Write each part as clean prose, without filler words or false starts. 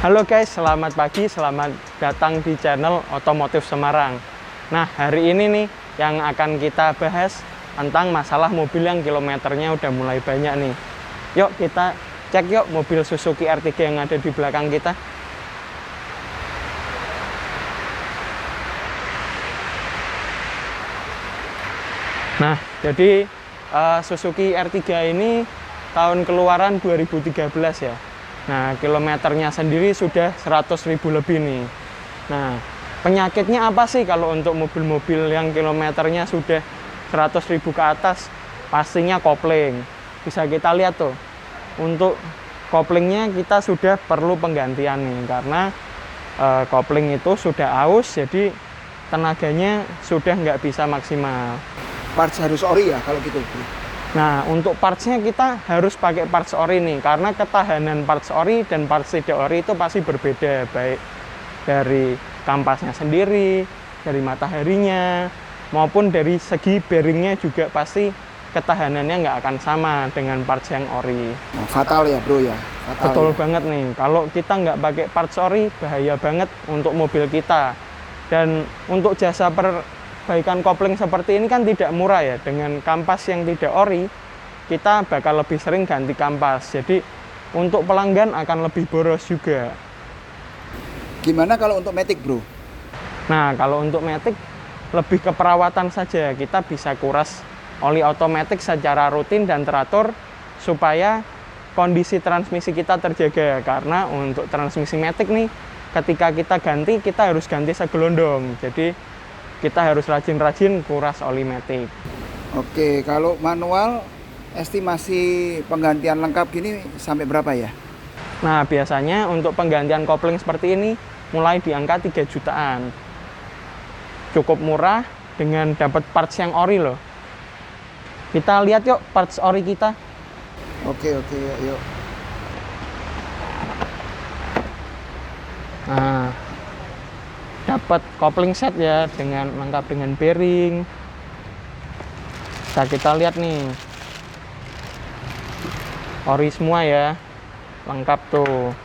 Halo guys, selamat pagi, selamat datang di channel Otomotif Semarang. Nah, hari ini nih yang akan kita bahas tentang masalah mobil yang kilometernya udah mulai banyak nih. Yuk kita cek yuk mobil Suzuki R3 yang ada di belakang kita. Nah, jadi Suzuki R3 ini tahun keluaran 2013 ya. Nah, kilometernya sendiri sudah 100.000 lebih nih. Nah, penyakitnya apa sih kalau untuk mobil-mobil yang kilometernya sudah 100.000 ke atas? Pastinya kopling. Bisa kita lihat tuh, untuk koplingnya kita sudah perlu penggantian nih, karena kopling itu sudah aus, jadi tenaganya sudah nggak bisa maksimal. Parts harus ori ya kalau gitu. Nah, untuk partsnya kita harus pakai parts ori nih, karena ketahanan parts ori dan parts tidak ori itu pasti berbeda, baik dari kampasnya sendiri, dari mataharinya, maupun dari segi bearingnya juga pasti ketahanannya nggak akan sama dengan parts yang ori. Nah, fatal ya bro ya. Fatal Betul ya. banget nih, kalau kita nggak pakai parts ori bahaya banget untuk mobil kita. Dan untuk jasa perbaikan kopling seperti ini kan tidak murah ya. Dengan kampas yang tidak ori, kita bakal lebih sering ganti kampas. Jadi untuk pelanggan akan lebih boros juga. Gimana kalau untuk matic bro? Nah, kalau untuk matic lebih ke perawatan saja. Kita bisa kuras oli otomatis secara rutin dan teratur supaya kondisi transmisi kita terjaga. Karena untuk transmisi matic nih, ketika kita ganti, kita harus ganti segelondong. Jadi kita harus rajin-rajin kuras oli matic. Oke, kalau manual estimasi penggantian lengkap gini sampai berapa ya? Nah, biasanya untuk penggantian kopling seperti ini mulai di angka 3 jutaan. Cukup murah dengan dapat parts yang ori loh. Kita lihat yuk parts ori kita. Oke, yuk. Nah, dapat kopling set ya, dengan lengkap dengan bearing. Nah, kita lihat nih, ori semua ya, lengkap tuh.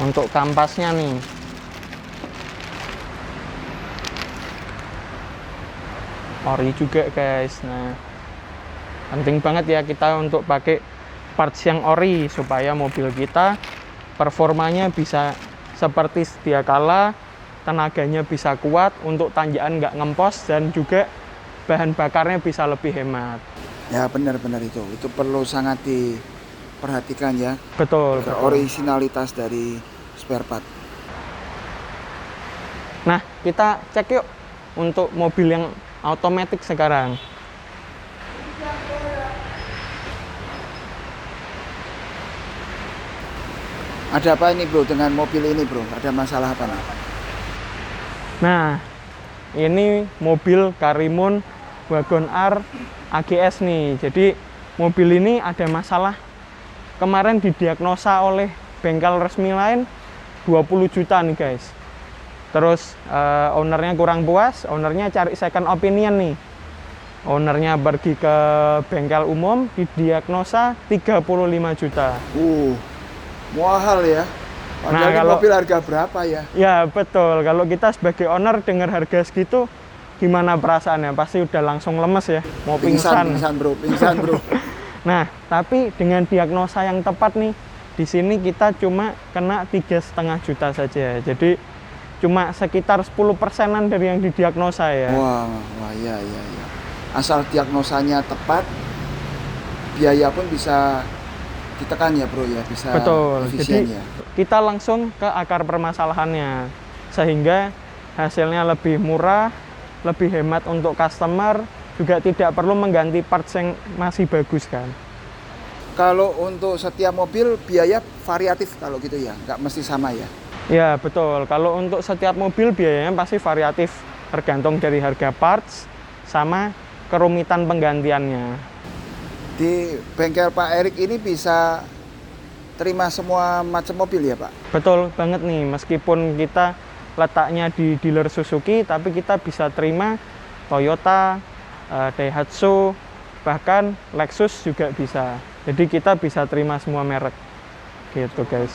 Untuk kampasnya nih, ori juga guys. Nah, penting banget ya kita untuk pakai parts yang ori supaya mobil kita performanya bisa seperti sedia kala, tenaganya bisa kuat, untuk tanjakan nggak ngempos, dan juga bahan bakarnya bisa lebih hemat. Ya benar-benar itu perlu sangat diperhatikan ya. Betul. Originalitas dari spare part. Nah, kita cek yuk untuk mobil yang otomatis sekarang. Ada apa ini bro dengan mobil ini bro? Ada masalah apa nih? Nah, ini mobil Karimun Wagon R AGS nih. Jadi mobil ini ada masalah. Kemarin didiagnosa oleh bengkel resmi lain 20 juta nih guys. Terus ownernya kurang puas, ownernya cari second opinion nih. Ownernya pergi ke bengkel umum, didiagnosa 35 juta. Mahal ya. Padahal Nah, kalau mobil harga berapa ya? Ya betul, kalau kita sebagai owner dengar harga segitu, gimana perasaannya? Pasti udah langsung lemes ya, mau pingsan. Pingsan bro. Nah, tapi dengan diagnosa yang tepat nih, di sini kita cuma kena 3,5 juta saja. Jadi cuma sekitar 10%-an dari yang didiagnosa ya. Wah, ya. Asal diagnosanya tepat, biaya pun bisa ditekan ya bro ya, bisa Betul. efisien Jadi ya. kita langsung ke akar permasalahannya, sehingga hasilnya lebih murah, lebih hemat untuk customer, juga tidak perlu mengganti parts yang masih bagus kan. Kalau untuk setiap mobil biaya variatif kalau gitu ya, nggak mesti sama ya? Ya betul, kalau untuk setiap mobil biayanya pasti variatif, tergantung dari harga parts sama kerumitan penggantiannya. Di bengkel Pak Erik ini bisa terima semua macam mobil ya Pak? Betul banget nih, meskipun kita letaknya di dealer Suzuki, tapi kita bisa terima Toyota, Daihatsu, bahkan Lexus juga bisa. Jadi kita bisa terima semua merek gitu guys.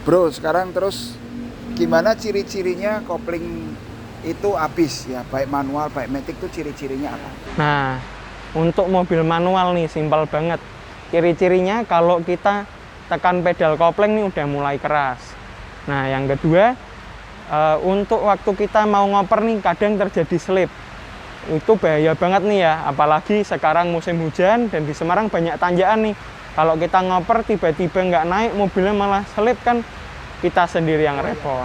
Bro, sekarang terus gimana ciri-cirinya kopling itu habis ya, baik manual baik matic itu ciri-cirinya apa? Nah, untuk mobil manual nih simpel banget. Ciri-cirinya kalau kita tekan pedal kopling nih udah mulai keras. Nah, yang kedua, untuk waktu kita mau ngoper nih kadang terjadi slip. Itu bahaya banget nih ya, apalagi sekarang musim hujan dan di Semarang banyak tanjakan nih. Kalau kita ngoper tiba-tiba nggak naik, mobilnya malah slip, kan kita sendiri yang repot.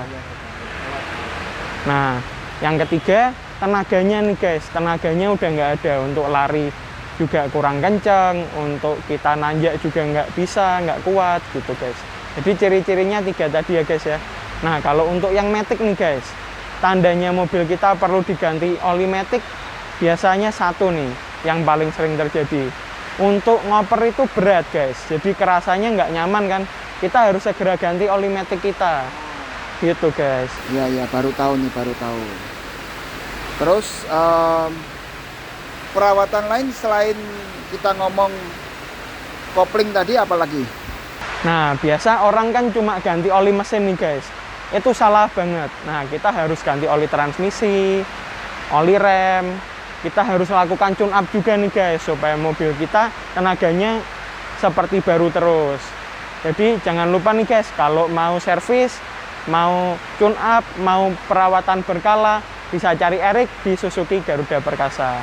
Nah, yang ketiga, tenaganya nih guys, tenaganya udah nggak ada. Untuk lari juga kurang kencang, untuk kita nanjak juga nggak bisa, nggak kuat gitu guys. Jadi ciri-cirinya 3 tadi ya guys ya. Nah, kalau untuk yang matic nih guys, tandanya mobil kita perlu diganti oli matic biasanya 1 nih yang paling sering terjadi. Untuk ngoper itu berat guys, jadi kerasanya nggak nyaman kan, kita harus segera ganti oli matic kita gitu guys. Ya baru tahu nih, baru tahu. Terus perawatan lain selain kita ngomong kopling tadi apa lagi? Nah, biasa orang kan cuma ganti oli mesin nih guys, itu salah banget. Nah, kita harus ganti oli transmisi, oli rem. Kita harus lakukan tune up juga nih guys, supaya mobil kita tenaganya seperti baru terus. Jadi jangan lupa nih guys, kalau mau servis, mau tune up, mau perawatan berkala, bisa cari Erik di Suzuki Garuda Perkasa.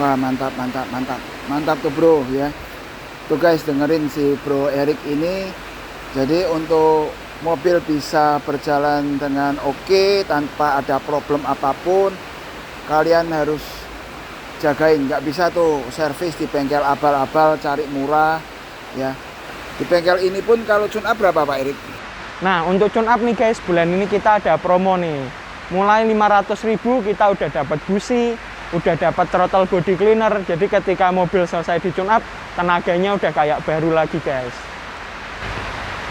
Wah, mantap tuh bro ya. Tuh guys, dengerin si bro Erik ini. Jadi untuk mobil bisa berjalan dengan oke tanpa ada problem apapun, kalian harus jagain. Nggak bisa tuh servis di bengkel abal-abal cari murah ya. Di bengkel ini pun kalau tune up berapa Pak Erik? Nah, untuk tune up nih guys, bulan ini kita ada promo nih. Mulai 500.000 kita udah dapat busi, udah dapat throttle body cleaner. Jadi ketika mobil selesai di tune up, tenaganya udah kayak baru lagi guys.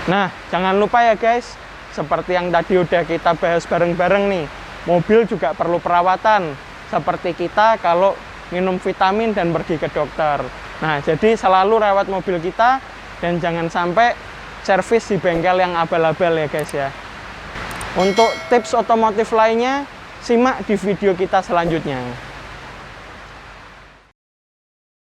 Nah, jangan lupa ya guys, seperti yang tadi udah kita bahas bareng-bareng nih, mobil juga perlu perawatan. Seperti kita kalau minum vitamin dan pergi ke dokter. Nah, jadi selalu rawat mobil kita dan jangan sampai servis di bengkel yang abal-abal ya guys ya. Untuk tips otomotif lainnya, simak di video kita selanjutnya.